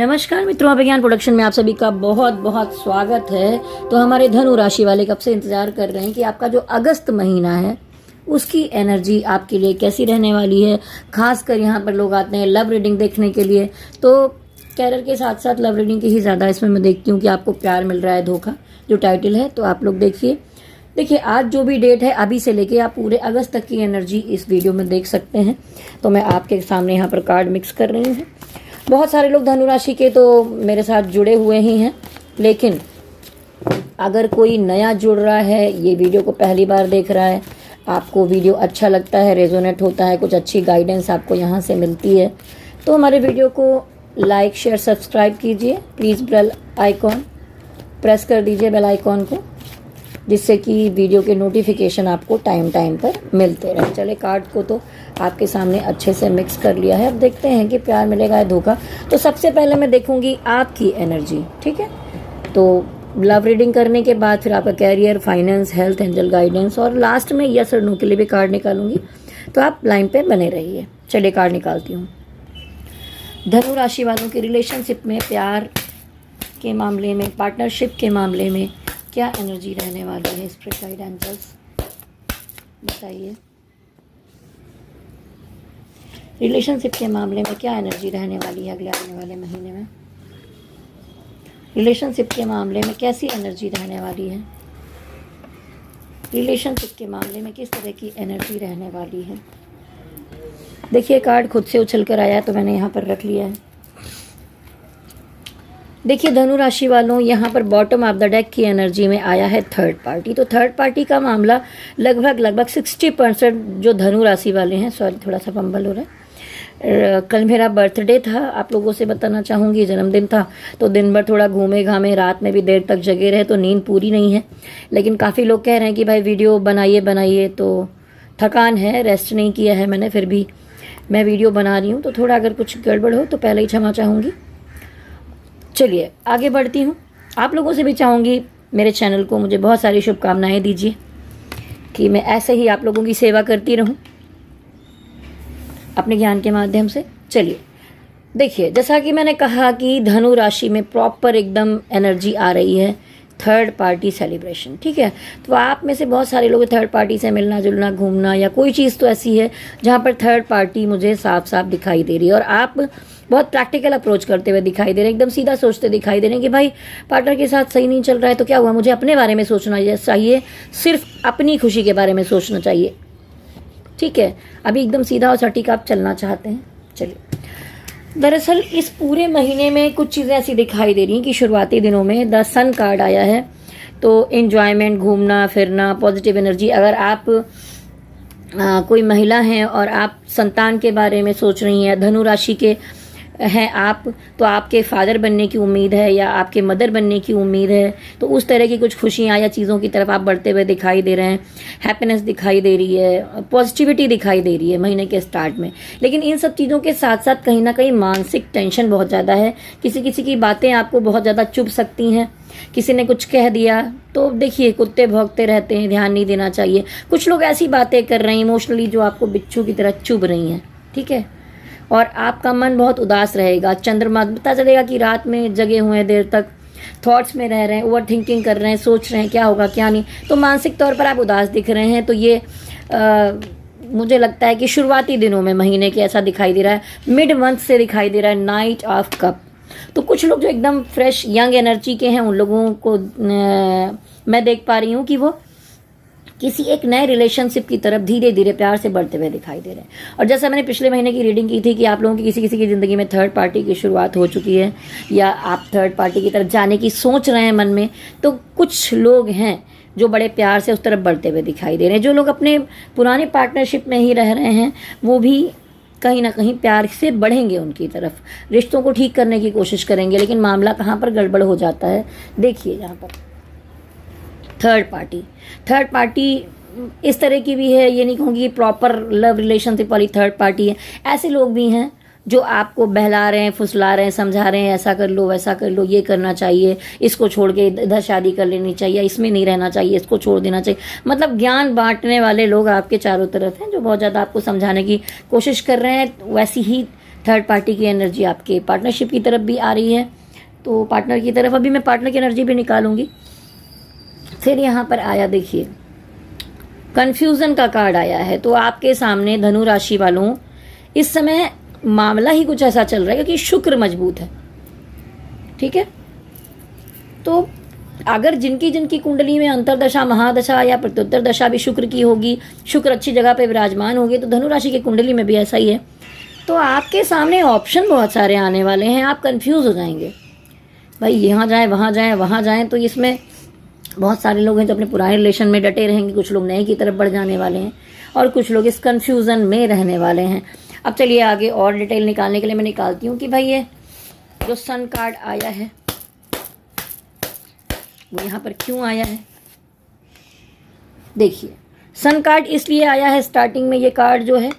नमस्कार मित्रों, अभिज्ञान प्रोडक्शन में आप सभी का बहुत बहुत स्वागत है। तो हमारे धनु राशि वाले कब से इंतजार कर रहे हैं कि आपका जो अगस्त महीना है उसकी एनर्जी आपके लिए कैसी रहने वाली है। खासकर यहाँ पर लोग आते हैं लव रीडिंग देखने के लिए, तो कैरियर के साथ साथ लव रीडिंग की ही ज़्यादा इसमें मैं देखती हूँ कि आपको प्यार मिल रहा है, धोखा जो टाइटल है। तो आप लोग देखिए आज जो भी डेट है अभी से लेके आप पूरे अगस्त तक की एनर्जी इस वीडियो में देख सकते हैं। तो मैं आपके सामने यहाँ पर कार्ड मिक्स कर रही हूँ। बहुत सारे लोग धनु राशि के तो मेरे साथ जुड़े हुए ही हैं, लेकिन अगर कोई नया जुड़ रहा है, ये वीडियो को पहली बार देख रहा है, आपको वीडियो अच्छा लगता है, रेजोनेट होता है, कुछ अच्छी गाइडेंस आपको यहाँ से मिलती है, तो हमारे वीडियो को लाइक शेयर सब्सक्राइब कीजिए। प्लीज़ बेल आइकॉन प्रेस कर दीजिए, बेल आइकॉन को, जिससे कि वीडियो के नोटिफिकेशन आपको टाइम पर मिलते रहे। चले कार्ड को तो आपके सामने अच्छे से मिक्स कर लिया है। अब देखते हैं कि प्यार मिलेगा या धोखा। तो सबसे पहले मैं देखूंगी आपकी एनर्जी, ठीक है। तो लव रीडिंग करने के बाद फिर आपका career, finance, health, angel guidance और लास्ट में यस और नो के लिए भी कार्ड निकालूंगी। तो आप लाइन पे बने रहिए। चलिए कार्ड निकालती हूँ। धनु राशि वालों के रिलेशनशिप में, प्यार के मामले में, पार्टनरशिप के मामले में क्या एनर्जी रहने वाली है? स्पिरिट गाइड एंजल्स बताइए। रिलेशनशिप के मामले में क्या एनर्जी रहने वाली है अगले आने वाले महीने में? रिलेशनशिप के मामले में कैसी एनर्जी रहने वाली है? रिलेशनशिप के मामले में किस तरह की एनर्जी रहने वाली है? देखिए कार्ड खुद से उछल कर आया है तो मैंने यहाँ पर रख लिया है। देखिए धनु राशि वालों, यहाँ पर बॉटम ऑफ द डेक की एनर्जी में आया है थर्ड पार्टी। तो थर्ड पार्टी का मामला लगभग 60% जो धनु राशि वाले हैं, सॉरी थोड़ा सा फंबल हो रहा है, कल मेरा बर्थडे था, आप लोगों से बताना चाहूँगी, जन्मदिन था। तो दिन भर थोड़ा घूमे घामे, रात में भी देर तक जगे रहे, तो नींद पूरी नहीं है। लेकिन काफ़ी लोग कह रहे हैं कि भाई वीडियो बनाइए, तो थकान है, रेस्ट नहीं किया है मैंने, फिर भी मैं वीडियो बना रही हूँ। तो थोड़ा अगर कुछ गड़बड़ हो तो पहले ही क्षमा चाहूँगी। चलिए आगे बढ़ती हूँ। आप लोगों से भी चाहूँगी मेरे चैनल को मुझे बहुत सारी शुभकामनाएं दीजिए कि मैं ऐसे ही आप लोगों की सेवा करती रहूँ अपने ज्ञान के माध्यम से। चलिए देखिए, जैसा कि मैंने कहा कि धनु राशि में प्रॉपर एकदम एनर्जी आ रही है थर्ड पार्टी सेलिब्रेशन, ठीक है। तो आप में से बहुत सारे लोग थर्ड पार्टी से मिलना जुलना, घूमना या कोई चीज़ तो ऐसी है जहाँ पर थर्ड पार्टी मुझे साफ साफ दिखाई दे रही है। और आप बहुत प्रैक्टिकल अप्रोच करते हुए दिखाई दे रहे हैं, एकदम सीधा सोचते दिखाई दे रहे हैं कि भाई पार्टनर के साथ सही नहीं चल रहा है तो क्या हुआ, मुझे अपने बारे में सोचना चाहिए, सिर्फ अपनी खुशी के बारे में सोचना चाहिए, ठीक है। अभी एकदम सीधा और सटीक आप चलना चाहते हैं। चलिए, दरअसल इस पूरे महीने में कुछ चीज़ें ऐसी दिखाई दे रही हैं कि शुरुआती दिनों में द सन कार्ड आया है, तो एन्जॉयमेंट, घूमना फिरना, पॉजिटिव एनर्जी। अगर आप कोई महिला हैं और आप संतान के बारे में सोच रही हैं, धनु राशि के हैं आप, तो आपके फादर बनने की उम्मीद है या आपके मदर बनने की उम्मीद है, तो उस तरह की कुछ खुशियाँ या चीज़ों की तरफ आप बढ़ते हुए दिखाई दे रहे हैं। हैप्पीनेस दिखाई दे रही है, पॉजिटिविटी दिखाई दे रही है महीने के स्टार्ट में। लेकिन इन सब चीज़ों के साथ साथ कहीं ना कहीं मानसिक टेंशन बहुत ज़्यादा है। किसी की बातें आपको बहुत ज़्यादा चुभ सकती हैं। किसी ने कुछ कह दिया तो देखिए कुत्ते भौंकते रहते हैं, ध्यान नहीं देना चाहिए। कुछ लोग ऐसी बातें कर रहे हैं इमोशनली जो आपको बिच्छू की तरह चुभ रही हैं, ठीक है। और आपका मन बहुत उदास रहेगा। चंद्रमा पता चलेगा कि रात में जगे हुए हैं, देर तक थॉट्स में रह रहे हैं, ओवर थिंकिंग कर रहे हैं, सोच रहे हैं क्या होगा क्या नहीं। तो मानसिक तौर पर आप उदास दिख रहे हैं। तो ये मुझे लगता है कि शुरुआती दिनों में महीने के ऐसा दिखाई दे रहा है। मिड मंथ से दिखाई दे रहा है नाइट ऑफ कप। तो कुछ लोग जो एकदम फ्रेश यंग एनर्जी के हैं उन लोगों को मैं देख पा रही हूँ कि वो किसी एक नए रिलेशनशिप की तरफ धीरे धीरे प्यार से बढ़ते हुए दिखाई दे रहे हैं। और जैसा मैंने पिछले महीने की रीडिंग की थी कि आप लोगों की किसी की ज़िंदगी में थर्ड पार्टी की शुरुआत हो चुकी है या आप थर्ड पार्टी की तरफ जाने की सोच रहे हैं मन में, तो कुछ लोग हैं जो बड़े प्यार से उस तरफ बढ़ते हुए दिखाई दे रहे हैं। जो लोग अपने पुराने पार्टनरशिप में ही रह रहे हैं वो भी कहीं ना कहीं प्यार से बढ़ेंगे उनकी तरफ, रिश्तों को ठीक करने की कोशिश करेंगे। लेकिन मामला कहाँ पर गड़बड़ हो जाता है, देखिए यहाँ पर थर्ड पार्टी इस तरह की भी है। ये नहीं कहूँगी प्रॉपर लव रिलेशनशिप वाली थर्ड पार्टी है। ऐसे लोग भी हैं जो आपको बहला रहे हैं, फुसला रहे हैं, समझा रहे हैं, ऐसा कर लो वैसा कर लो, ये करना चाहिए, इसको छोड़ के इधर शादी कर लेनी चाहिए, इसमें नहीं रहना चाहिए, इसको छोड़ देना चाहिए। मतलब ज्ञान बांटने वाले लोग आपके चारों तरफ हैं जो बहुत ज़्यादा आपको समझाने की कोशिश कर रहे हैं। वैसी ही थर्ड पार्टी की एनर्जी आपके पार्टनरशिप की तरफ भी आ रही है, तो पार्टनर की तरफ अभी मैं पार्टनर की एनर्जी भी निकालूंगी। फिर यहाँ पर आया, देखिए कन्फ्यूज़न का कार्ड आया है। तो आपके सामने धनु राशि वालों इस समय मामला ही कुछ ऐसा चल रहा है कि शुक्र मजबूत है, ठीक है। तो अगर जिनकी जिनकी कुंडली में अंतरदशा, महादशा या प्रत्युत्तर दशा भी शुक्र की होगी, शुक्र अच्छी जगह पे विराजमान होगी, तो धनु राशि की कुंडली में भी ऐसा ही है। तो आपके सामने ऑप्शन बहुत सारे आने वाले हैं, आप कंफ्यूज हो जाएंगे, भाई यहाँ जाएं, वहाँ जाएं, वहाँ जाएं। तो इसमें बहुत सारे लोग हैं जो अपने पुराने रिलेशन में डटे रहेंगे, कुछ लोग नए की तरफ बढ़ जाने वाले हैं, और कुछ लोग इस कन्फ्यूज़न में रहने वाले हैं। अब चलिए आगे और डिटेल निकालने के लिए मैं निकालती हूँ कि भाई ये जो सन कार्ड आया है वो यहाँ पर क्यों आया है। देखिए सन कार्ड इसलिए आया है स्टार्टिंग में ये कार्ड जो है,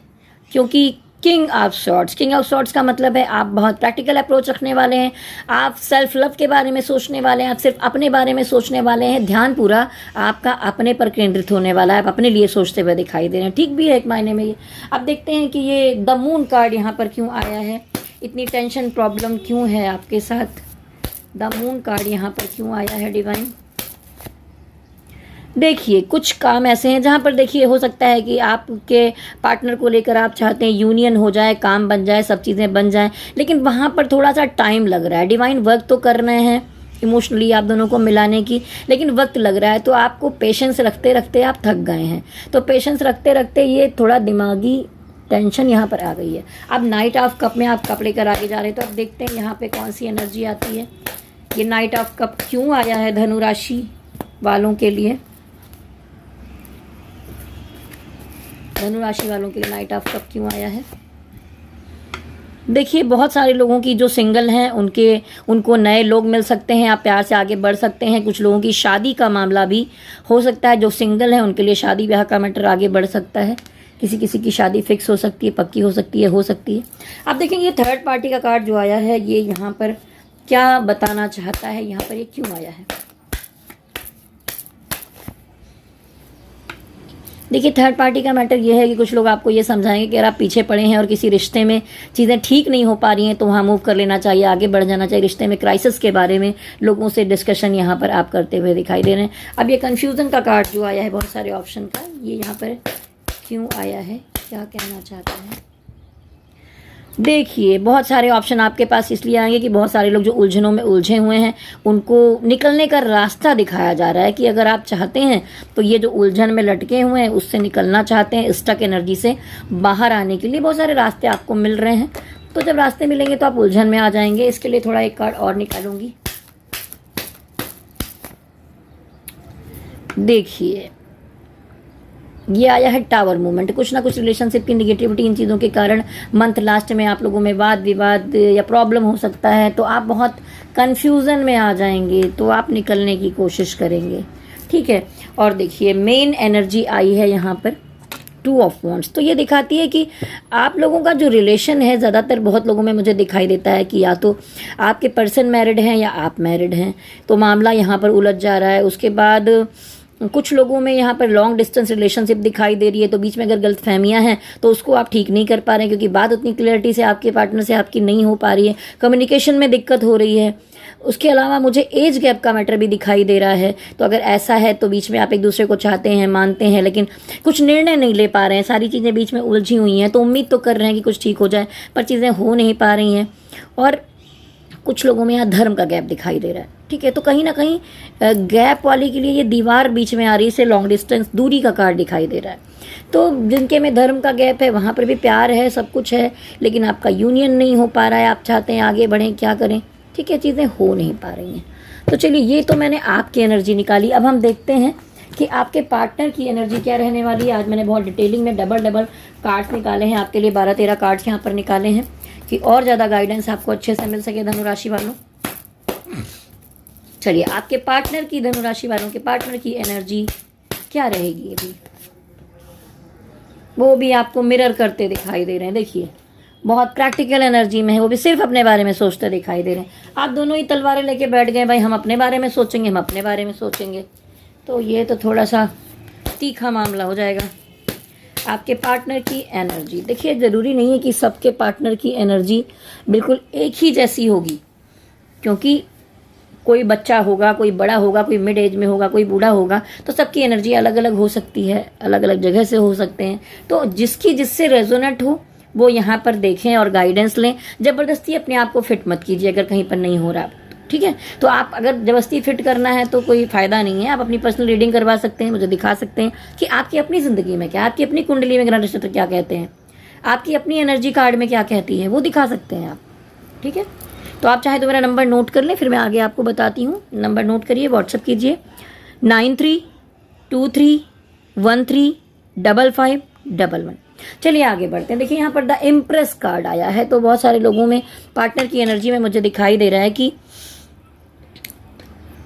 क्योंकि किंग ऑफ सॉर्ड्स का मतलब है आप बहुत प्रैक्टिकल अप्रोच रखने वाले हैं, आप सेल्फ लव के बारे में सोचने वाले हैं, आप सिर्फ अपने बारे में सोचने वाले हैं, ध्यान पूरा आपका अपने पर केंद्रित होने वाला है, आप अपने लिए सोचते हुए दिखाई दे रहे हैं। ठीक भी है एक मायने में ये। अब देखते हैं कि ये द मून कार्ड यहाँ पर क्यों आया है, इतनी टेंशन प्रॉब्लम क्यों है आपके साथ, द मून कार्ड यहाँ पर क्यों आया है डिवाइन। देखिए कुछ काम ऐसे हैं जहाँ पर देखिए हो सकता है कि आपके पार्टनर को लेकर आप चाहते हैं यूनियन हो जाए, काम बन जाए, सब चीज़ें बन जाएं, लेकिन वहाँ पर थोड़ा सा टाइम लग रहा है। डिवाइन वर्क तो कर रहे हैं इमोशनली आप दोनों को मिलाने की, लेकिन वक्त लग रहा है। तो आपको पेशेंस रखते रखते आप थक गए हैं, तो पेशेंस रखते रखते ये थोड़ा दिमागी टेंशन यहाँ पर आ गई है। अब नाइट ऑफ कप में आप कप लेकर आगे जा रहे हैं, तो अब देखते हैं यहाँ पे कौन सी एनर्जी आती है। ये नाइट ऑफ कप क्यों आया है धनु राशि वालों के लिए, धनु राशि वालों के लिए नाइट ऑफ कप क्यों आया है। देखिए बहुत सारे लोगों की जो सिंगल हैं उनको नए लोग मिल सकते हैं, आप प्यार से आगे बढ़ सकते हैं। कुछ लोगों की शादी का मामला भी हो सकता है, जो सिंगल हैं उनके लिए शादी ब्याह का मैटर आगे बढ़ सकता है, किसी किसी की शादी फिक्स हो सकती है, पक्की हो सकती है, हो सकती है। आप देखेंगे ये थर्ड पार्टी का कार्ड जो आया है ये यहाँ पर क्या बताना चाहता है, यहाँ पर ये क्यों आया है। देखिए थर्ड पार्टी का मैटर ये है कि कुछ लोग आपको ये समझाएंगे कि अगर आप पीछे पड़े हैं और किसी रिश्ते में चीज़ें ठीक नहीं हो पा रही हैं तो वहाँ मूव कर लेना चाहिए, आगे बढ़ जाना चाहिए। रिश्ते में क्राइसिस के बारे में लोगों से डिस्कशन यहाँ पर आप करते हुए दिखाई दे रहे हैं। अब ये कन्फ्यूज़न का कार्ड जो आया है बहुत सारे ऑप्शन का, ये यहाँ पर क्यों आया है, क्या कहना चाहता है। देखिए बहुत सारे ऑप्शन आपके पास इसलिए आएंगे कि बहुत सारे लोग जो उलझनों में उलझे हुए हैं उनको निकलने का रास्ता दिखाया जा रहा है कि अगर आप चाहते हैं तो ये जो उलझन में लटके हुए हैं उससे निकलना चाहते हैं, स्टक एनर्जी से बाहर आने के लिए बहुत सारे रास्ते आपको मिल रहे हैं। तो जब रास्ते मिलेंगे तो आप उलझन में आ जाएंगे। इसके लिए थोड़ा एक कार्ड और निकालूंगी। देखिए ये आया है टावर मूवमेंट। कुछ ना कुछ रिलेशनशिप की निगेटिविटी, इन चीज़ों के कारण मंथ लास्ट में आप लोगों में वाद विवाद या प्रॉब्लम हो सकता है, तो आप बहुत कन्फ्यूज़न में आ जाएंगे, तो आप निकलने की कोशिश करेंगे, ठीक है। और देखिए मेन एनर्जी आई है यहाँ पर टू ऑफ वॉन्ड्स। तो ये दिखाती है कि आप लोगों का जो रिलेशन है, ज़्यादातर बहुत लोगों में मुझे दिखाई देता है कि या तो आपके पर्सन मैरिड हैं या आप मैरिड हैं, तो मामला यहाँ पर उलझ जा रहा है। उसके बाद कुछ लोगों में यहाँ पर लॉन्ग डिस्टेंस रिलेशनशिप दिखाई दे रही है, तो बीच में अगर गलतफहमियां हैं तो उसको आप ठीक नहीं कर पा रहे हैं, क्योंकि बात उतनी क्लियरिटी से आपके पार्टनर से आपकी नहीं हो पा रही है, कम्युनिकेशन में दिक्कत हो रही है। उसके अलावा मुझे एज गैप का मैटर भी दिखाई दे रहा है। तो अगर ऐसा है तो बीच में आप एक दूसरे को चाहते हैं, मानते हैं, लेकिन कुछ निर्णय नहीं ले पा रहे हैं, सारी चीज़ें बीच में उलझी हुई हैं। तो उम्मीद तो कर रहे हैं कि कुछ ठीक हो जाए, पर चीज़ें हो नहीं पा रही हैं। और कुछ लोगों में यहाँ धर्म का गैप दिखाई दे रहा है, ठीक है। तो कहीं ना कहीं गैप वाले के लिए ये दीवार बीच में आ रही है, इसे लॉन्ग डिस्टेंस दूरी का कार्ड दिखाई दे रहा है। तो जिनके में धर्म का गैप है वहाँ पर भी प्यार है, सब कुछ है, लेकिन आपका यूनियन नहीं हो पा रहा है, आप चाहते हैं आगे बढ़ें, क्या करें, ठीक है, चीज़ें हो नहीं पा रही हैं। तो चलिए ये तो मैंने आपकी एनर्जी निकाली। अब हम देखते हैं कि आपके पार्टनर की एनर्जी क्या रहने वाली है। आज मैंने बहुत डिटेलिंग में डबल कार्ड्स निकाले हैं आपके लिए, 12-13 कार्ड्स यहाँ पर निकाले हैं कि और ज़्यादा गाइडेंस आपको अच्छे से मिल सके धनु राशि वालों। चलिए आपके पार्टनर की, धनु राशि वालों के पार्टनर की एनर्जी क्या रहेगी अभी, वो भी आपको मिरर करते दिखाई दे रहे हैं। देखिए बहुत प्रैक्टिकल एनर्जी में है, वो भी सिर्फ अपने बारे में सोचते दिखाई दे रहे हैं। आप दोनों ही तलवारें लेके बैठ गए, भाई हम अपने बारे में सोचेंगे, हम अपने बारे में सोचेंगे, तो ये तो थोड़ा सा तीखा मामला हो जाएगा। आपके पार्टनर की एनर्जी। देखिए, ज़रूरी नहीं है कि सबके पार्टनर की एनर्जी बिल्कुल एक ही जैसी होगी, क्योंकि कोई बच्चा होगा, कोई बड़ा होगा, कोई मिड एज में होगा, कोई बूढ़ा होगा, तो सबकी एनर्जी अलग अलग हो सकती है, अलग अलग जगह से हो सकते हैं। तो जिसकी जिससे रेजोनेट हो वो यहाँ पर देखें और गाइडेंस लें। ज़बरदस्ती अपने आप को फिट मत कीजिए अगर कहीं पर नहीं हो रहा, ठीक है। तो आप अगर ज़बरदस्ती फिट करना है तो कोई फ़ायदा नहीं है। आप अपनी पर्सनल रीडिंग करवा सकते हैं, मुझे दिखा सकते हैं कि आपकी अपनी ज़िंदगी में क्या, आपकी अपनी कुंडली में ग्रह नक्षत्र क्या कहते हैं, आपकी अपनी एनर्जी कार्ड में क्या कहती है, वो दिखा सकते हैं आप, ठीक है। तो आप चाहे तो मेरा नंबर नोट कर लें, फिर मैं आगे आपको बताती हूँ। नंबर नोट करिए, व्हाट्सअप कीजिए 9323135511। चलिए आगे बढ़ते हैं। देखिए, यहाँ पर द इम्प्रेस कार्ड आया है, तो बहुत सारे लोगों में पार्टनर की एनर्जी में मुझे दिखाई दे रहा है कि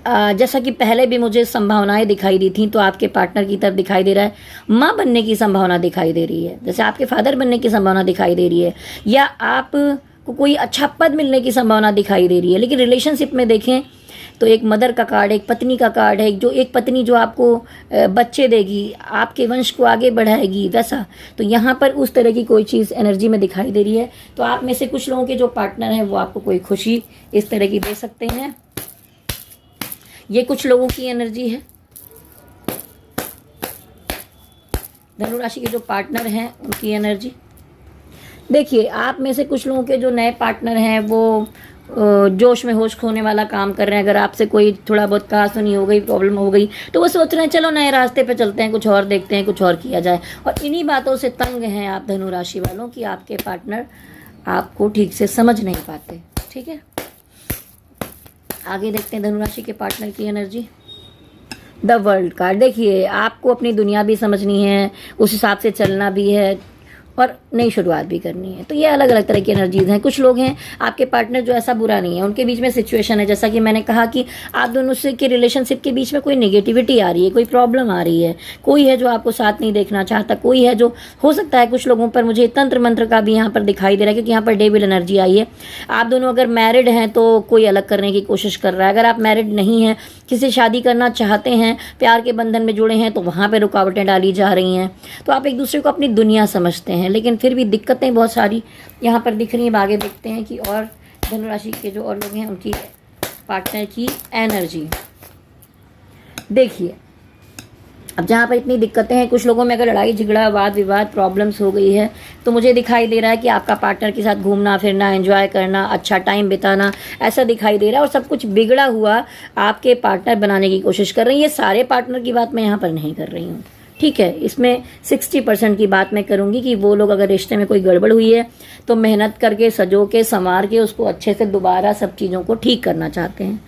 जैसा कि पहले भी मुझे संभावनाएं दिखाई दी थी, तो आपके पार्टनर की तरफ दिखाई दे रहा है माँ बनने की संभावना दिखाई दे रही है, जैसे आपके फादर बनने की संभावना दिखाई दे रही है, या आप को कोई अच्छा पद मिलने की संभावना दिखाई दे रही है। लेकिन रिलेशनशिप में देखें तो एक मदर का कार्ड, एक पत्नी का कार्ड है, जो एक पत्नी जो आपको बच्चे देगी, आपके वंश को आगे बढ़ाएगी, वैसा। तो यहाँ पर उस तरह की कोई चीज़ एनर्जी में दिखाई दे रही है। तो आप में से कुछ लोगों के जो पार्टनर हैं वो आपको कोई खुशी इस तरह की दे सकते हैं। ये कुछ लोगों की एनर्जी है। धनु राशि के जो पार्टनर हैं उनकी एनर्जी देखिए। आप में से कुछ लोगों के जो नए पार्टनर हैं वो जोश में होश खोने वाला काम कर रहे हैं। अगर आपसे कोई थोड़ा बहुत कहासुनी हो गई, प्रॉब्लम हो गई, तो वो सोच रहे हैं चलो नए रास्ते पे चलते हैं, कुछ और देखते हैं, कुछ और किया जाए। और इन्हीं बातों से तंग हैं आप धनु राशि वालों कि आपके पार्टनर आपको ठीक से समझ नहीं पाते, ठीक है। आगे देखते हैं धनु राशि के पार्टनर की एनर्जी। The world card. देखिए, आपको अपनी दुनिया भी समझनी है, उस हिसाब से चलना भी है और नई शुरुआत भी करनी है। तो ये अलग अलग तरह की एनर्जीज हैं। कुछ लोग हैं आपके पार्टनर जो ऐसा बुरा नहीं है, उनके बीच में सिचुएशन है, जैसा कि मैंने कहा कि आप दोनों से के रिलेशनशिप के बीच में कोई नेगेटिविटी आ रही है, कोई प्रॉब्लम आ रही है, कोई है जो आपको साथ नहीं देखना चाहता, कोई है जो हो सकता है कुछ लोगों पर मुझे तंत्र मंत्र का भी यहाँ पर दिखाई दे रहा है, क्योंकि यहाँ पर डेविल एनर्जी आई है। आप दोनों अगर मैरिड हैं तो कोई अलग करने की कोशिश कर रहा है। अगर आप मैरिड नहीं हैं, किसी शादी करना चाहते हैं, प्यार के बंधन में जुड़े हैं, तो वहाँ पर रुकावटें डाली जा रही हैं। तो आप एक दूसरे को अपनी दुनिया समझते हैं, लेकिन फिर भी दिक्कतें बहुत सारी यहाँ पर दिख रही हैं। आगे देखते हैं कि और धनु राशि के जो और लोग हैं उनकी पार्टनर की एनर्जी देखिए। अब जहाँ पर इतनी दिक्कतें हैं, कुछ लोगों में अगर लड़ाई झगड़ा, वाद विवाद, प्रॉब्लम्स हो गई है, तो मुझे दिखाई दे रहा है कि आपका पार्टनर के साथ घूमना फिरना, एंजॉय करना, अच्छा टाइम बिताना, ऐसा दिखाई दे रहा है। और सब कुछ बिगड़ा हुआ आपके पार्टनर बनाने की कोशिश कर रही है। ये सारे पार्टनर की बात मैं यहाँ पर नहीं कर रही हूँ, ठीक है। इसमें 60% की बात मैं करूँगी कि वो लोग अगर रिश्ते में कोई गड़बड़ हुई है तो मेहनत करके, सजो के, संवार के उसको अच्छे से दोबारा सब चीज़ों को ठीक करना चाहते हैं,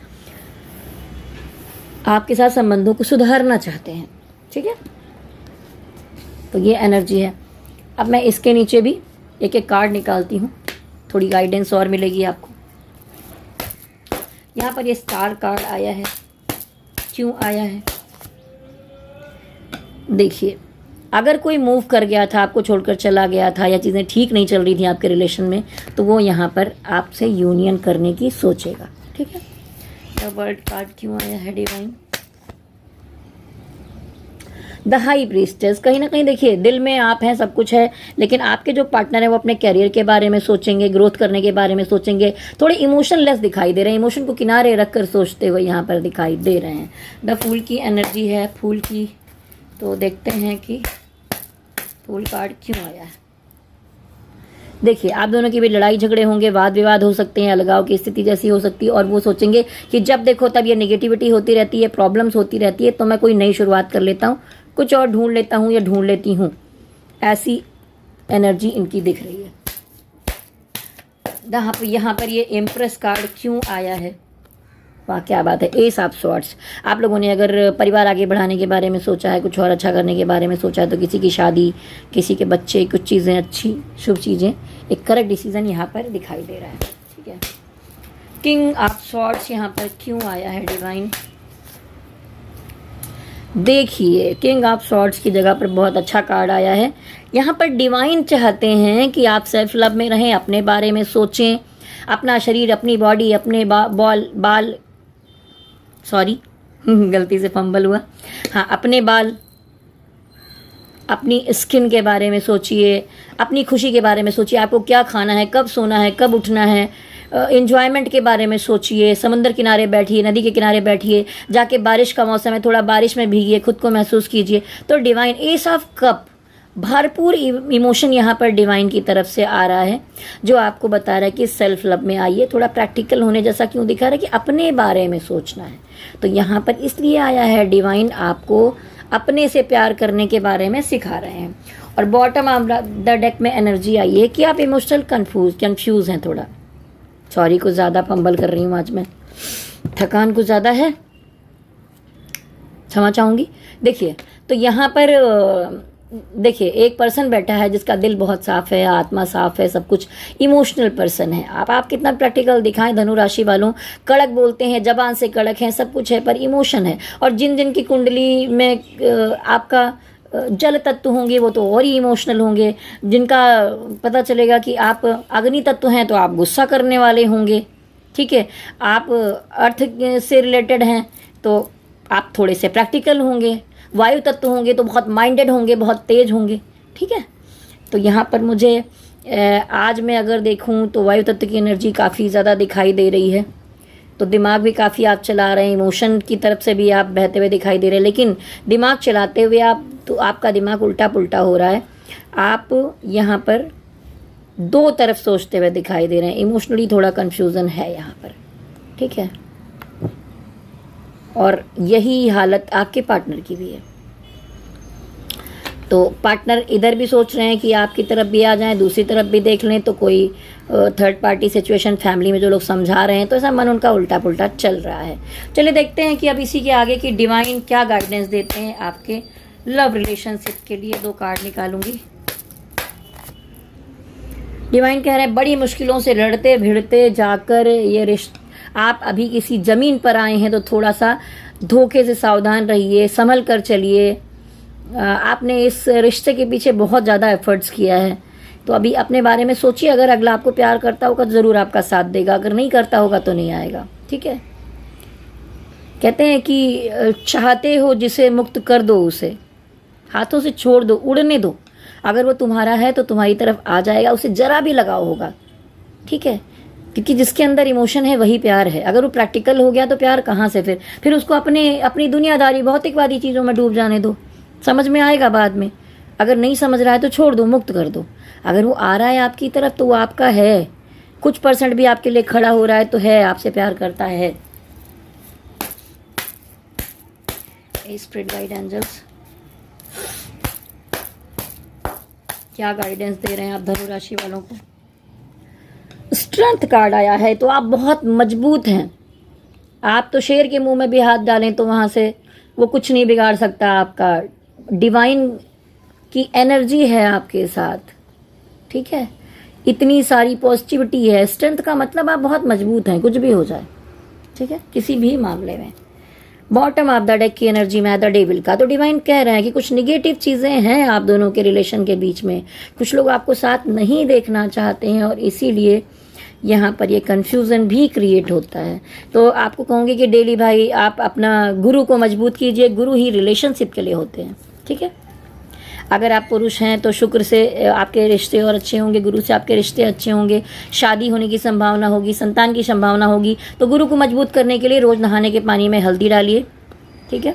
आपके साथ संबंधों को सुधारना चाहते हैं, ठीक है। तो ये एनर्जी है। अब मैं इसके नीचे भी एक एक कार्ड निकालती हूँ, थोड़ी गाइडेंस और मिलेगी आपको। यहाँ पर ये स्टार कार्ड आया है। क्यों आया है देखिए, अगर कोई मूव कर गया था, आपको छोड़कर चला गया था, या चीज़ें ठीक नहीं चल रही थी आपके रिलेशन में, तो वो यहाँ पर आपसे यूनियन करने की सोचेगा, ठीक है। द वर्ल्ड कार्ड क्यों आया है डिवाइन? The high priestess. कहीं ना कहीं देखिए, दिल में आप हैं, सब कुछ है, लेकिन आपके जो पार्टनर है वो अपने कैरियर के बारे में सोचेंगे, ग्रोथ करने के बारे में सोचेंगे। थोड़े इमोशनलेस दिखाई दे रहे हैं, इमोशन को किनारे रखकर सोचते हुए यहाँ पर दिखाई दे रहे हैं। द फूल की एनर्जी है, फूल की। तो देखते हैं कि फूल कार्ड क्यों आया है। देखिए, आप दोनों की भी लड़ाई झगड़े होंगे, वाद विवाद हो सकते हैं, अलगाव की स्थिति जैसी हो सकती है, और वो सोचेंगे कि जब देखो तब ये नेगेटिविटी होती रहती है, प्रॉब्लम्स होती रहती है, तो मैं कोई नई शुरुआत कर लेता हूँ, कुछ और ढूंढ लेता हूँ या ढूंढ लेती हूँ। ऐसी एनर्जी इनकी दिख रही है। यहाँ पर ये एम्प्रेस कार्ड क्यों आया है? वाह, क्या बात है। S of swords. आप लोगों ने अगर परिवार आगे बढ़ाने के बारे में सोचा है, कुछ और अच्छा करने के बारे में सोचा है, तो किसी की शादी, किसी के बच्चे, कुछ चीज़ें अच्छी शुभ चीज़ें, एक करेक्ट डिसीजन यहाँ पर दिखाई दे रहा है, ठीक है। किंग ऑफ स्वॉर्ड्स यहाँ पर क्यों आया है डिवाइन? देखिए, किंग ऑफ स्वॉर्ड्स की जगह पर बहुत अच्छा कार्ड आया है। यहाँ पर डिवाइन चाहते हैं कि आप सेल्फ लव में रहें, अपने बारे में सोचें, अपना शरीर, अपनी बॉडी, अपने बाल सॉरी गलती से फंबल हुआ, हाँ, अपने बाल, अपनी स्किन के बारे में सोचिए, अपनी खुशी के बारे में सोचिए, आपको क्या खाना है, कब सोना है, कब उठना है। एन्जॉयमेंट के बारे में सोचिए, समंदर किनारे बैठिए, नदी के किनारे बैठिए, जाके बारिश का मौसम है थोड़ा बारिश में भीगिए, खुद को महसूस कीजिए। तो डिवाइन एस ऑफ कप, भरपूर इमोशन यहाँ पर डिवाइन की तरफ से आ रहा है, जो आपको बता रहा है कि सेल्फ लव में आइए। थोड़ा प्रैक्टिकल होने जैसा क्यों दिखा रहा है कि अपने बारे में सोचना है। तो यहाँ पर इसलिए आया है, डिवाइन आपको अपने से प्यार करने के बारे में सिखा रहे हैं। और बॉटम ऑफ द डेक में एनर्जी आई है कि आप इमोशनल कंफ्यूज हैं थोड़ा। सॉरी, कुछ ज़्यादा फंबल कर रही हूँ आज मैं, थकान कुछ ज़्यादा है, क्षमा चाहूँगी। देखिए, तो यहाँ पर देखिए एक पर्सन बैठा है जिसका दिल बहुत साफ है, आत्मा साफ है, सब कुछ इमोशनल पर्सन है। आप कितना प्रैक्टिकल दिखाएं धनु राशि वालों, कड़क बोलते हैं, जबान से कड़क हैं, सब कुछ है, पर इमोशन है। और जिन जिन की कुंडली में आपका जल तत्व होंगे वो तो और ही इमोशनल होंगे। जिनका पता चलेगा कि आप अग्नि तत्व हैं तो आप गुस्सा करने वाले होंगे, ठीक है। आप अर्थ से रिलेटेड हैं तो आप थोड़े से प्रैक्टिकल होंगे। वायु तत्व होंगे तो बहुत माइंडेड होंगे, बहुत तेज होंगे, ठीक है। तो यहाँ पर मुझे आज मैं अगर देखूँ तो वायु तत्व की एनर्जी काफ़ी ज़्यादा दिखाई दे रही है। तो दिमाग भी काफ़ी आप चला रहे हैं, इमोशन की तरफ से भी आप बहते हुए दिखाई दे रहे हैं, लेकिन दिमाग चलाते हुए आपका दिमाग उल्टा पुल्टा हो रहा है। आप यहाँ पर दो तरफ सोचते हुए दिखाई दे रहे हैं, इमोशनली थोड़ा कन्फ्यूज़न है यहाँ पर, ठीक है। और यही हालत आपके पार्टनर की भी है। तो पार्टनर इधर भी सोच रहे हैं कि आपकी तरफ भी आ जाएं, दूसरी तरफ भी देख लें, तो कोई थर्ड पार्टी सिचुएशन फैमिली में जो लोग समझा रहे हैं, तो ऐसा मन उनका उल्टा पुल्टा चल रहा है। चलिए देखते हैं कि अब इसी के आगे की डिवाइन क्या गाइडेंस देते हैं आपके लव रिलेशनशिप के लिए। 2 कार्ड निकालूंगी। डिवाइन कह रहे हैं बड़ी मुश्किलों से लड़ते भिड़ते जाकर ये आप अभी किसी ज़मीन पर आए हैं, तो थोड़ा सा धोखे से सावधान रहिए, संभल कर चलिए। आपने इस रिश्ते के पीछे बहुत ज़्यादा एफर्ट्स किया है, तो अभी अपने बारे में सोचिए। अगर अगला आपको प्यार करता होगा तो ज़रूर आपका साथ देगा, अगर नहीं करता होगा तो नहीं आएगा, ठीक है। कहते हैं कि चाहते हो जिसे मुक्त कर दो, उसे हाथों से छोड़ दो, उड़ने दो। अगर वो तुम्हारा है तो तुम्हारी तरफ आ जाएगा, उसे ज़रा भी लगाव होगा, ठीक है। क्योंकि जिसके अंदर इमोशन है वही प्यार है। अगर वो प्रैक्टिकल हो गया तो प्यार कहाँ से? फिर उसको अपनी दुनियादारी भौतिकवादी चीज़ों में डूब जाने दो, समझ में आएगा बाद में। अगर नहीं समझ रहा है तो छोड़ दो, मुक्त कर दो। अगर वो आ रहा है आपकी तरफ तो वो आपका है, कुछ % भी आपके लिए खड़ा हो रहा है तो है, आपसे प्यार करता है। स्पिरिट गाइड एंजल्स क्या गाइडेंस दे रहे हैं आप धनु राशि वालों को? स्ट्रेंथ कार्ड आया है, तो आप बहुत मजबूत हैं। आप तो शेर के मुंह में भी हाथ डालें तो वहाँ से वो कुछ नहीं बिगाड़ सकता आपका। डिवाइन की एनर्जी है आपके साथ, ठीक है। इतनी सारी पॉजिटिविटी है। स्ट्रेंथ का मतलब आप बहुत मजबूत हैं, कुछ भी हो जाए, ठीक है, किसी भी मामले में। बॉटम ऑफ द डेक की एनर्जी में द डेविल का। तो डिवाइन कह रहे हैं कि कुछ निगेटिव चीज़ें हैं आप दोनों के रिलेशन के बीच में। कुछ लोग आपको साथ नहीं देखना चाहते हैं और इसीलिए यहाँ पर ये कन्फ्यूज़न भी क्रिएट होता है। तो आपको कहूँगी कि डेली भाई आप अपना गुरु को मजबूत कीजिए। गुरु ही रिलेशनशिप के लिए होते हैं, ठीक है। अगर आप पुरुष हैं तो शुक्र से आपके रिश्ते और अच्छे होंगे, गुरु से आपके रिश्ते अच्छे होंगे, शादी होने की संभावना होगी, संतान की संभावना होगी। तो गुरु को मजबूत करने के लिए रोज़ नहाने के पानी में हल्दी डालिए, ठीक है।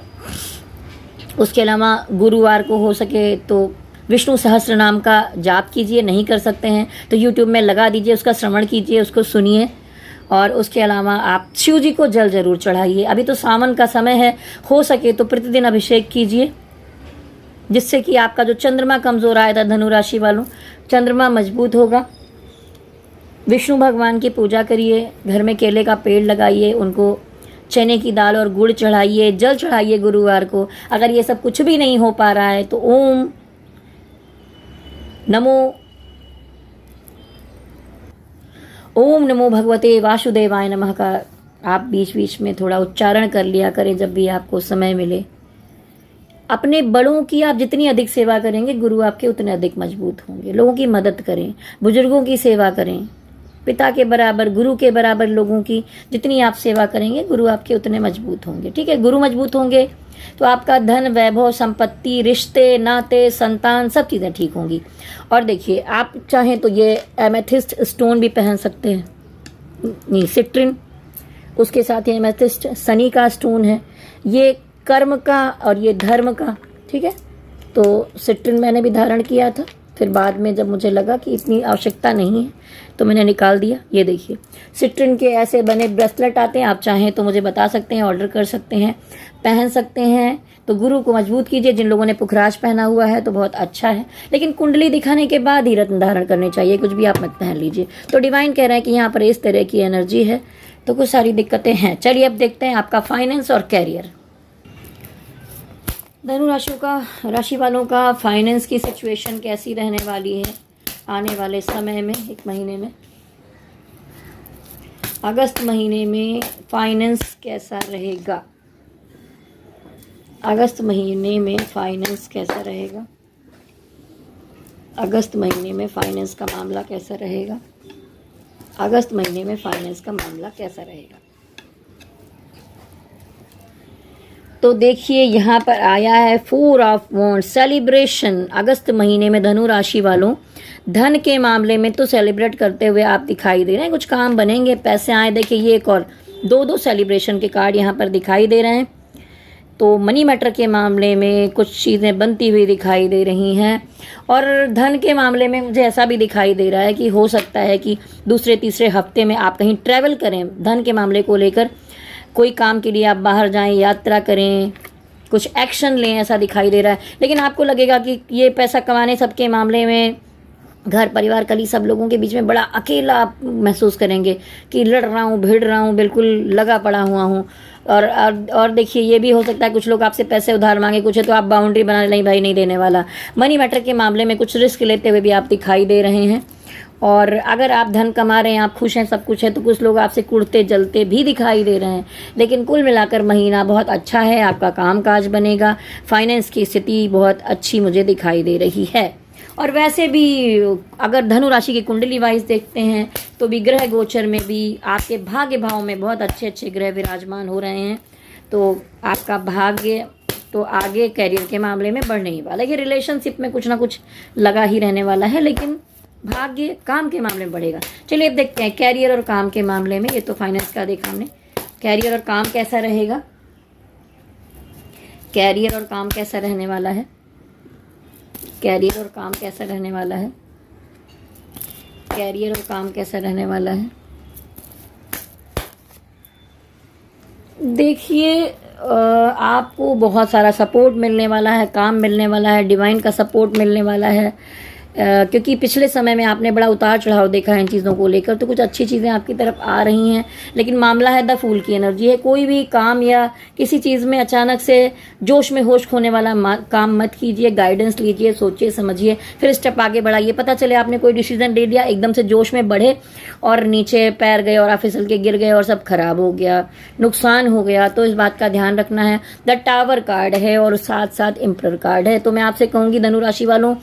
उसके अलावा गुरुवार को हो सके तो विष्णु सहस्त्र नाम का जाप कीजिए। नहीं कर सकते हैं तो यूट्यूब में लगा दीजिए, उसका श्रवण कीजिए, उसको सुनिए। और उसके अलावा आप शिव जी को जल जरूर चढ़ाइए। अभी तो सावन का समय है, हो सके तो प्रतिदिन अभिषेक कीजिए, जिससे कि आपका जो चंद्रमा कमज़ोर आया था धनु राशि वालों, चंद्रमा मजबूत होगा। विष्णु भगवान की पूजा करिए, घर में केले का पेड़ लगाइए, उनको चने की दाल और गुड़ चढ़ाइए, जल चढ़ाइए गुरुवार को। अगर ये सब कुछ भी नहीं हो पा रहा है तो ओम नमो भगवते वासुदेवाय नमः का आप बीच बीच में थोड़ा उच्चारण कर लिया करें जब भी आपको समय मिले। अपने बड़ों की आप जितनी अधिक सेवा करेंगे, गुरु आपके उतने अधिक मजबूत होंगे। लोगों की मदद करें, बुजुर्गों की सेवा करें, पिता के बराबर, गुरु के बराबर लोगों की जितनी आप सेवा करेंगे, गुरु आपके उतने मजबूत होंगे, ठीक है। गुरु मजबूत होंगे तो आपका धन, वैभव, संपत्ति, रिश्ते, नाते, संतान, सब चीज़ें ठीक होंगी। और देखिए, आप चाहें तो ये एमेथिस्ट स्टोन भी पहन सकते हैं, नहीं सिट्रिन, उसके साथ ही एमेथिस्ट शनि का स्टोन है, ये कर्म का और ये धर्म का, ठीक है। तो सिट्रिन मैंने भी धारण किया था, फिर बाद में जब मुझे लगा कि इतनी आवश्यकता नहीं है तो मैंने निकाल दिया। ये देखिए, सिट्रिन के ऐसे बने ब्रेसलेट आते हैं, आप चाहें तो मुझे बता सकते हैं, ऑर्डर कर सकते हैं, पहन सकते हैं। तो गुरु को मजबूत कीजिए। जिन लोगों ने पुखराज पहना हुआ है तो बहुत अच्छा है, लेकिन कुंडली दिखाने के बाद ही रत्न धारण करने चाहिए, कुछ भी आप मत पहन लीजिए। तो डिवाइन कह रहे हैं कि यहाँ पर इस तरह की एनर्जी है, तो कुछ सारी दिक्कतें हैं। चलिए अब देखते हैं आपका फाइनेंस और कैरियर। धनु राशि वालों का फाइनेंस की सिचुएशन कैसी रहने वाली है आने वाले समय में, एक महीने में, अगस्त महीने में फाइनेंस कैसा रहेगा? अगस्त महीने में फाइनेंस कैसा रहेगा? अगस्त महीने में फाइनेंस का मामला कैसा रहेगा? अगस्त महीने में फाइनेंस का मामला कैसा रहेगा? तो देखिए, यहाँ पर आया है 4 ऑफ वॉन्ड्स, सेलिब्रेशन। अगस्त महीने में धनु राशि वालों धन के मामले में तो सेलिब्रेट करते हुए आप दिखाई दे रहे हैं, कुछ काम बनेंगे, पैसे आए। देखिए, ये एक और 2 सेलिब्रेशन के कार्ड यहाँ पर दिखाई दे रहे हैं। तो मनी मैटर के मामले में कुछ चीज़ें बनती हुई दिखाई दे रही हैं, और धन के मामले में मुझे ऐसा भी दिखाई दे रहा है कि हो सकता है कि दूसरे तीसरे हफ्ते में आप कहीं ट्रैवल करें, धन के मामले को लेकर कोई काम के लिए आप बाहर जाएं, यात्रा करें, कुछ एक्शन लें, ऐसा दिखाई दे रहा है। लेकिन आपको लगेगा कि ये पैसा कमाने सबके मामले में घर परिवार कली सब लोगों के बीच में बड़ा अकेला आप महसूस करेंगे कि लड़ रहा हूँ, भिड़ रहा हूँ, बिल्कुल लगा पड़ा हुआ हूँ। और देखिए, ये भी हो सकता है कुछ लोग आपसे पैसे उधार मांगे कुछ है तो आप बाउंड्री बना नहीं, भाई नहीं देने वाला। मनी मैटर के मामले में कुछ रिस्क लेते हुए भी आप दिखाई दे रहे हैं। और अगर आप धन कमा रहे हैं, आप खुश हैं, सब कुछ है, तो कुछ लोग आपसे कुड़ते जलते भी दिखाई दे रहे हैं। लेकिन कुल मिलाकर महीना बहुत अच्छा है, आपका काम काज बनेगा, फाइनेंस की स्थिति बहुत अच्छी मुझे दिखाई दे रही है। और वैसे भी अगर धनु राशि की कुंडली वाइज देखते हैं तो भी ग्रह गोचर में भी आपके भाग्य भाव में बहुत अच्छे अच्छे ग्रह विराजमान हो रहे हैं। तो आपका भाग्य तो आगे कैरियर के मामले में बढ़ने ही वाला है। ये रिलेशनशिप में कुछ ना कुछ लगा ही रहने वाला है, लेकिन भाग्य काम के मामले में बढ़ेगा। चलिए अब देखते हैं कैरियर और काम के मामले में। ये तो फाइनेंस का देखा हमने, कैरियर और काम कैसा रहेगा? कैरियर और काम कैसा रहने वाला है? कैरियर और काम कैसा रहने वाला है? कैरियर और काम कैसा रहने वाला है? देखिए, आपको बहुत सारा सपोर्ट मिलने वाला है, काम मिलने वाला है, डिवाइन का सपोर्ट मिलने वाला है, क्योंकि पिछले समय में आपने बड़ा उतार चढ़ाव देखा है इन चीज़ों को लेकर। तो कुछ अच्छी चीज़ें आपकी तरफ आ रही हैं, लेकिन मामला है द फूल की एनर्जी है। कोई भी काम या किसी चीज़ में अचानक से जोश में होश खोने वाला काम मत कीजिए, गाइडेंस लीजिए, सोचिए समझिए, फिर स्टेप आगे बढ़ाइए। पता चले आपने कोई डिसीजन ले लिया, एकदम से जोश में बढ़े और नीचे पैर गए और आप फिसल के गिर गए और सब खराब हो गया, नुकसान हो गया। तो इस बात का ध्यान रखना है। द टावर कार्ड है और साथ साथ एम्परर कार्ड है। तो मैं आपसे कहूँगी धनु राशि वालों,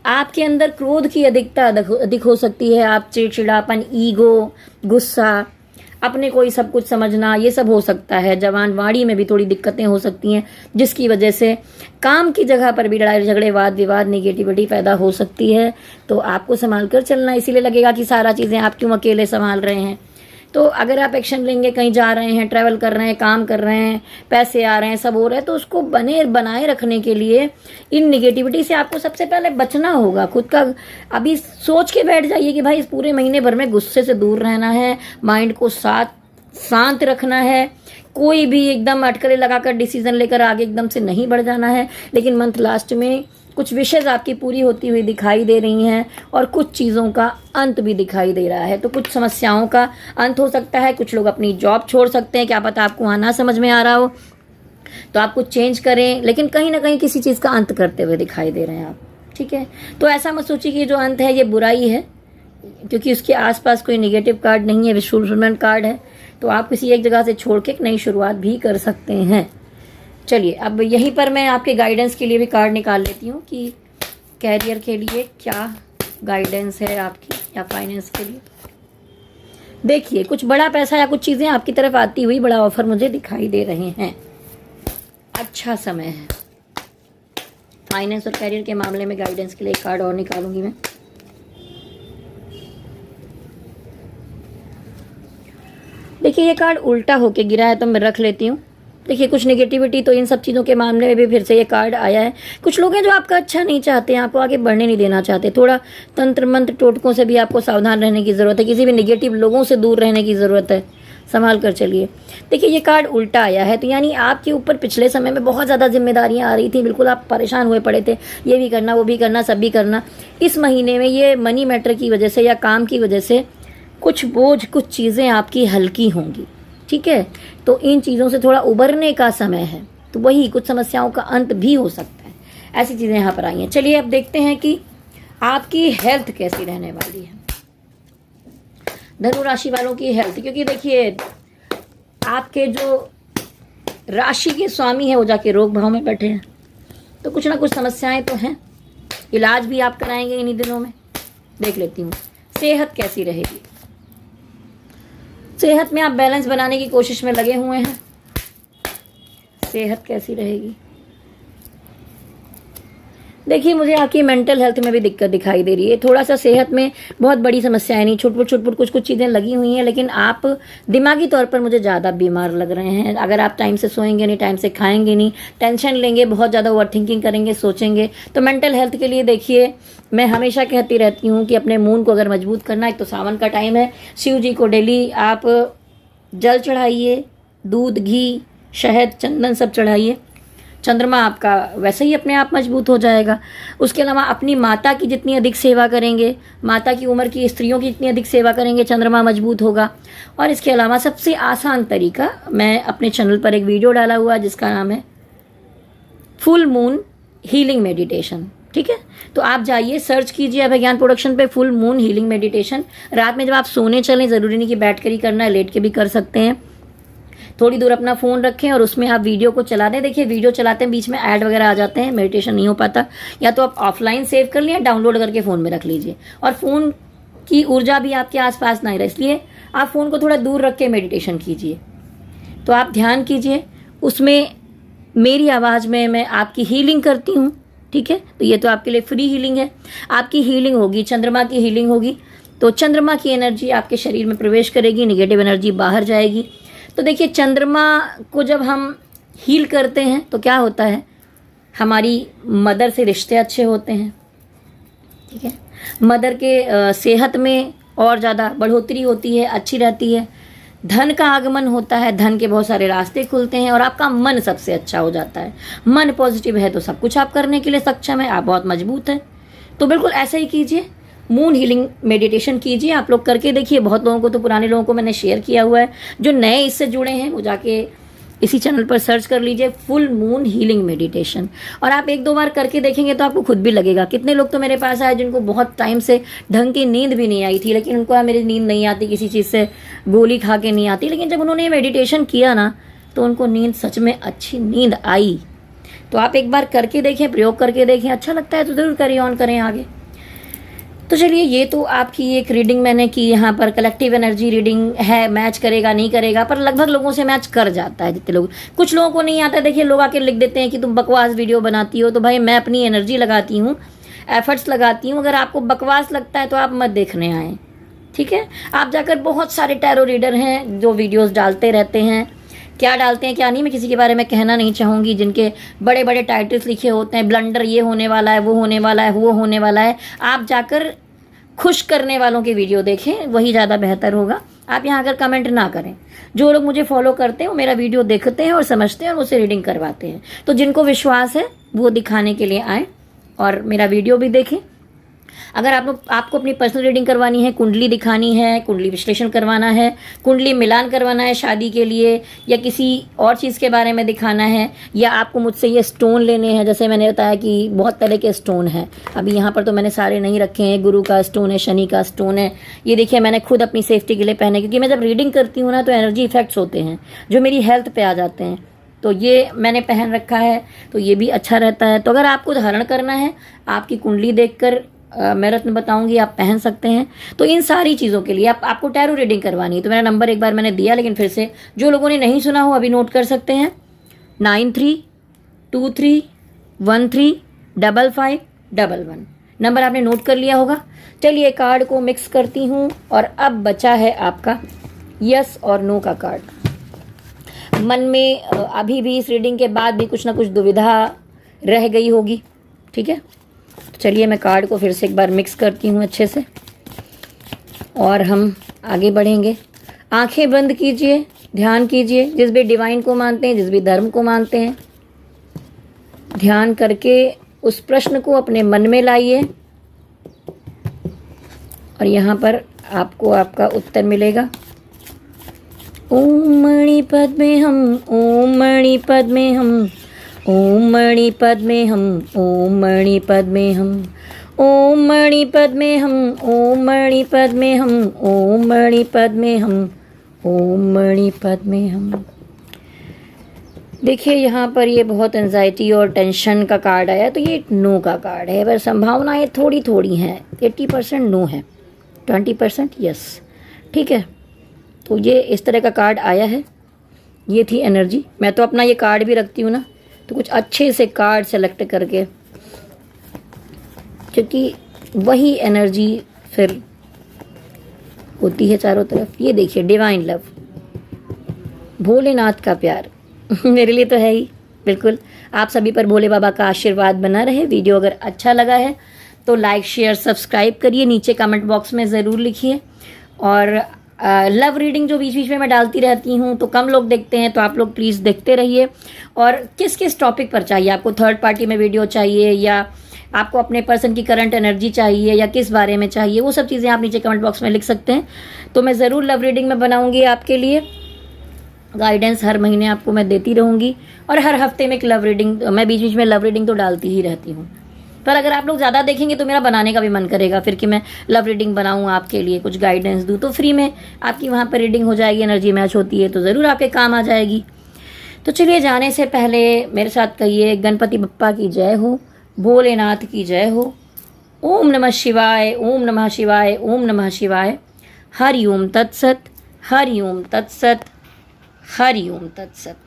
आपके अंदर क्रोध की अधिकता अधिक हो सकती है। आप चिड़चिड़ापन, ईगो, गुस्सा, अपने को ही सब कुछ समझना, ये सब हो सकता है। जवान वाणी में भी थोड़ी दिक्कतें हो सकती हैं, जिसकी वजह से काम की जगह पर भी लड़ाई झगड़े, वाद विवाद, निगेटिविटी पैदा हो सकती है। तो आपको संभाल कर चलना। इसीलिए लगेगा कि सारा चीज़ें आप क्यों अकेले संभाल रहे हैं। तो अगर आप एक्शन लेंगे, कहीं जा रहे हैं, ट्रैवल कर रहे हैं, काम कर रहे हैं, पैसे आ रहे हैं, सब हो रहा है, तो उसको बनाए रखने के लिए इन निगेटिविटी से आपको सबसे पहले बचना होगा। खुद का अभी सोच के बैठ जाइए कि भाई इस पूरे महीने भर में गुस्से से दूर रहना है, माइंड को शांत रखना है, कोई भी एकदम अटकलें लगाकर डिसीजन लेकर आगे एकदम से नहीं बढ़ जाना है। लेकिन मंथ लास्ट में कुछ विशेष आपकी पूरी होती हुई दिखाई दे रही हैं और कुछ चीज़ों का अंत भी दिखाई दे रहा है। तो कुछ समस्याओं का अंत हो सकता है, कुछ लोग अपनी जॉब छोड़ सकते हैं, क्या पता आपको वहाँ ना समझ में आ रहा हो तो आप कुछ चेंज करें, लेकिन कहीं ना कहीं किसी चीज़ का अंत करते हुए दिखाई दे रहे हैं आप। ठीक है, तो ऐसा मत सोचिए कि जो अंत है ये बुराई है, क्योंकि उसके आसपास कोई निगेटिव कार्ड नहीं है, विशुलमेंट कार्ड है। तो आप किसी एक जगह से छोड़ के एक नई शुरुआत भी कर सकते हैं। चलिए, अब यहीं पर मैं आपके गाइडेंस के लिए भी कार्ड निकाल लेती हूँ कि कैरियर के लिए क्या गाइडेंस है आपकी, या फाइनेंस के लिए। देखिए, कुछ बड़ा पैसा या कुछ चीज़ें आपकी तरफ आती हुई, बड़ा ऑफर मुझे दिखाई दे रहे हैं। अच्छा समय है। फाइनेंस और कैरियर के मामले में गाइडेंस के लिए एक कार्ड और निकालूंगी मैं। देखिए ये कार्ड उल्टा होके गिरा है तो मैं रख लेती हूँ। देखिए कुछ नेगेटिविटी तो इन सब चीज़ों के मामले में भी फिर से ये कार्ड आया है। कुछ लोग हैं जो आपका अच्छा नहीं चाहते हैं, आपको आगे बढ़ने नहीं देना चाहते। थोड़ा तंत्र मंत्र टोटकों से भी आपको सावधान रहने की ज़रूरत है, किसी भी नेगेटिव लोगों से दूर रहने की ज़रूरत है, संभाल कर चलिए। देखिए ये कार्ड उल्टा आया है तो यानी आपके ऊपर पिछले समय में बहुत ज़्यादा जिम्मेदारियां आ रही थी, बिल्कुल आप परेशान हुए पड़े थे, ये भी करना वो भी करना सब भी करना। इस महीने में ये मनी मैटर की वजह से या काम की वजह से कुछ बोझ, कुछ चीज़ें आपकी हल्की होंगी, ठीक है। तो इन चीज़ों से थोड़ा उबरने का समय है, तो वही कुछ समस्याओं का अंत भी हो सकता है। ऐसी चीज़ें यहाँ पर आई हैं। चलिए अब देखते हैं कि आपकी हेल्थ कैसी रहने वाली है, धनु राशि वालों की हेल्थ। क्योंकि देखिए आपके जो राशि के स्वामी है वो जाके रोग भाव में बैठे हैं, तो कुछ ना कुछ समस्याएं तो हैं। इलाज भी आप कराएंगे इन्हीं दिनों में। देख लेती हूँ सेहत कैसी रहेगी। सेहत में आप बैलेंस बनाने की कोशिश में लगे हुए हैं। सेहत कैसी रहेगी। देखिए मुझे आपकी मेंटल हेल्थ में भी दिक्कत दिखाई दे रही है। थोड़ा सा सेहत में बहुत बड़ी समस्याएं नहीं, छुटपुट कुछ चीज़ें लगी हुई हैं, लेकिन आप दिमागी तौर पर मुझे ज़्यादा बीमार लग रहे हैं। अगर आप टाइम से सोएंगे नहीं, टाइम से खाएंगे नहीं, टेंशन लेंगे, बहुत ज़्यादा ओवर थिंकिंग करेंगे, सोचेंगे, तो मेंटल हेल्थ के लिए देखिए मैं हमेशा कहती रहती हूँ कि अपने मूड को अगर मजबूत करना है, एक तो सावन का टाइम है, शिव जी को डेली आप जल चढ़ाइए, दूध, घी, शहद, चंदन सब चढ़ाइए। चंद्रमा आपका वैसे ही अपने आप मजबूत हो जाएगा। उसके अलावा अपनी माता की जितनी अधिक सेवा करेंगे, माता की उम्र की स्त्रियों की जितनी अधिक सेवा करेंगे, चंद्रमा मजबूत होगा। और इसके अलावा सबसे आसान तरीका, मैं अपने चैनल पर एक वीडियो डाला हुआ है जिसका नाम है फुल मून हीलिंग मेडिटेशन, ठीक है। तो आप जाइए, सर्च कीजिए अभिज्ञान प्रोडक्शन पे फुल मून हीलिंग मेडिटेशन। रात में जब आप सोने चलें, ज़रूरी नहीं कि बैठ कर ही करना है, लेट के भी कर सकते हैं। थोड़ी दूर अपना फ़ोन रखें और उसमें आप वीडियो को चला दें। देखिए वीडियो चलाते हैं बीच में ऐड वगैरह आ जाते हैं, मेडिटेशन नहीं हो पाता। या तो आप ऑफलाइन सेव कर लिया, डाउनलोड करके फ़ोन में रख लीजिए। और फ़ोन की ऊर्जा भी आपके आसपास ना रहे, इसलिए आप फ़ोन को थोड़ा दूर रख के मेडिटेशन कीजिए। तो आप ध्यान कीजिए, उसमें मेरी आवाज़ में मैं आपकी हीलिंग करती हूँ, ठीक है। तो ये तो आपके लिए फ्री हीलिंग है। आपकी हीलिंग होगी, चंद्रमा की हीलिंग होगी। तो चंद्रमा की एनर्जी आपके शरीर में प्रवेश करेगी, निगेटिव एनर्जी बाहर जाएगी। तो देखिए चंद्रमा को जब हम हील करते हैं तो क्या होता है, हमारी मदर से रिश्ते अच्छे होते हैं, ठीक है। मदर के सेहत में और ज़्यादा बढ़ोतरी होती है, अच्छी रहती है। धन का आगमन होता है, धन के बहुत सारे रास्ते खुलते हैं और आपका मन सबसे अच्छा हो जाता है। मन पॉजिटिव है तो सब कुछ आप करने के लिए सक्षम है, आप बहुत मजबूत हैं। तो बिल्कुल ऐसा ही कीजिए, मून हीलिंग मेडिटेशन कीजिए। आप लोग करके देखिए। बहुत लोगों को, तो पुराने लोगों को मैंने शेयर किया हुआ है, जो नए इससे जुड़े हैं वो जाके इसी चैनल पर सर्च कर लीजिए फुल मून हीलिंग मेडिटेशन। और आप एक दो बार करके देखेंगे तो आपको खुद भी लगेगा। कितने लोग तो मेरे पास आए जिनको बहुत टाइम से ढंग की नींद भी नहीं आई थी, लेकिन उनको मेरी नींद नहीं आती, किसी चीज़ से गोली खा के नहीं आती, लेकिन जब उन्होंने मेडिटेशन किया ना तो उनको नींद, सच में अच्छी नींद आई। तो आप एक बार करके देखें, प्रयोग करके देखें, अच्छा लगता है तो ज़रूर कैरी ऑन करें आगे। तो चलिए ये तो आपकी एक रीडिंग मैंने की। यहाँ पर कलेक्टिव एनर्जी रीडिंग है, मैच करेगा नहीं करेगा, पर लगभग लोगों से मैच कर जाता है जितने लोग। कुछ लोगों को नहीं आता। देखिए लोग आके लिख देते हैं कि तुम बकवास वीडियो बनाती हो, तो भाई मैं अपनी एनर्जी लगाती हूँ, एफर्ट्स लगाती हूँ। अगर आपको बकवास लगता है तो आप मत देखने आए, ठीक है। आप जाकर, बहुत सारे टैरो रीडर हैं जो वीडियोज़ डालते रहते हैं, क्या डालते हैं क्या नहीं मैं किसी के बारे में कहना नहीं चाहूँगी, जिनके बड़े बड़े टाइटल्स लिखे होते हैं, ब्लंडर ये होने वाला है, वो होने वाला है, वो होने वाला है। आप जाकर खुश करने वालों के वीडियो देखें, वही ज़्यादा बेहतर होगा। आप यहाँ आकर कमेंट ना करें। जो लोग मुझे फॉलो करते हैं वो मेरा वीडियो देखते हैं और समझते हैं और मुझसे रीडिंग करवाते हैं। तो जिनको विश्वास है वो दिखाने के लिए आए और मेरा वीडियो भी देखें। अगर आपको अपनी पर्सनल रीडिंग करवानी है, कुंडली दिखानी है, कुंडली विश्लेषण करवाना है, कुंडली मिलान करवाना है शादी के लिए, या किसी और चीज़ के बारे में दिखाना है, या आपको मुझसे ये स्टोन लेने हैं, जैसे मैंने बताया कि बहुत तरह के स्टोन हैं। अभी यहाँ पर तो मैंने सारे नहीं रखे हैं। गुरु का स्टोन है, शनि का स्टोन है। ये देखिए मैंने खुद अपनी सेफ्टी के लिए पहने, क्योंकि मैं जब रीडिंग करती हूँ ना तो एनर्जी इफेक्ट्स होते हैं जो मेरी हेल्थ पे आ जाते हैं। तो ये मैंने पहन रखा है, तो ये भी अच्छा रहता है। तो अगर आपको धारण करना है, आपकी कुंडली देखकर मैं रत्न बताऊंगी, आप पहन सकते हैं। तो इन सारी चीज़ों के लिए आपको टैरो रीडिंग करवानी है तो मेरा नंबर एक बार मैंने दिया, लेकिन फिर से जो लोगों ने नहीं सुना हो अभी नोट कर सकते हैं। 23135511। नंबर आपने नोट कर लिया होगा। चलिए कार्ड को मिक्स करती हूँ और अब बचा है आपका यस और नो का कार्ड। मन में अभी भी इस रीडिंग के बाद भी कुछ ना कुछ दुविधा रह गई होगी, ठीक है। तो चलिए मैं कार्ड को फिर से एक बार मिक्स करती हूँ अच्छे से और हम आगे बढ़ेंगे। आंखें बंद कीजिए, ध्यान कीजिए। जिस भी डिवाइन को मानते हैं, जिस भी धर्म को मानते हैं, ध्यान करके उस प्रश्न को अपने मन में लाइए और यहाँ पर आपको आपका उत्तर मिलेगा। ओम मणि पद्मे हम, ओम मणि पद्मे हम, ओम मणि पद्मे हम, ओम मणि पद्मे हम, ओम मणि पद्मे हम, ओम मणि पद्मे हम, ओम मणि पद्मे हम, ओम मणि पद्मे हम। देखिए यहाँ पर ये बहुत एंजाइटी और टेंशन का कार्ड आया, तो ये नो का कार्ड है। पर संभावनाएं थोड़ी थोड़ी हैं। 80% नो है, 20% यस, ठीक है। तो ये इस तरह का कार्ड आया है। ये थी एनर्जी। मैं तो अपना ये कार्ड भी रखती हूँ ना, तो कुछ अच्छे से कार्ड सेलेक्ट करके, क्योंकि वही एनर्जी फिर होती है चारों तरफ। ये देखिए डिवाइन लव, भोलेनाथ का प्यार मेरे लिए तो है ही बिल्कुल। आप सभी पर भोले बाबा का आशीर्वाद बना रहे। वीडियो अगर अच्छा लगा है तो लाइक शेयर सब्सक्राइब करिए, नीचे कमेंट बॉक्स में ज़रूर लिखिए। और लव रीडिंग जो बीच बीच में मैं डालती रहती हूँ तो कम लोग देखते हैं, तो आप लोग प्लीज़ देखते रहिए। और किस किस टॉपिक पर चाहिए आपको, थर्ड पार्टी में वीडियो चाहिए या आपको अपने पर्सन की करंट एनर्जी चाहिए या किस बारे में चाहिए, वो सब चीज़ें आप नीचे कमेंट बॉक्स में लिख सकते हैं। तो मैं ज़रूर लव रीडिंग में बनाऊँगी आपके लिए। गाइडेंस हर महीने आपको मैं देती रहूँगी और हर हफ्ते में एक लव रीडिंग, मैं बीच बीच में लव रीडिंग तो डालती ही रहती हूँ। पर अगर आप लोग ज़्यादा देखेंगे तो मेरा बनाने का भी मन करेगा फिर कि मैं लव रीडिंग बनाऊँ आपके लिए, कुछ गाइडेंस दूँ। तो फ्री में आपकी वहाँ पर रीडिंग हो जाएगी, एनर्जी मैच होती है तो ज़रूर आपके काम आ जाएगी। तो चलिए जाने से पहले मेरे साथ कहिए, गणपति बप्पा की जय हो, भोलेनाथ की जय हो। ओम नमः शिवाय, ओम नमः शिवाय, ओम नमः शिवाय। हरि ओम तत्सत, हरि ओम तत्सत, हरि ओम तत्सत।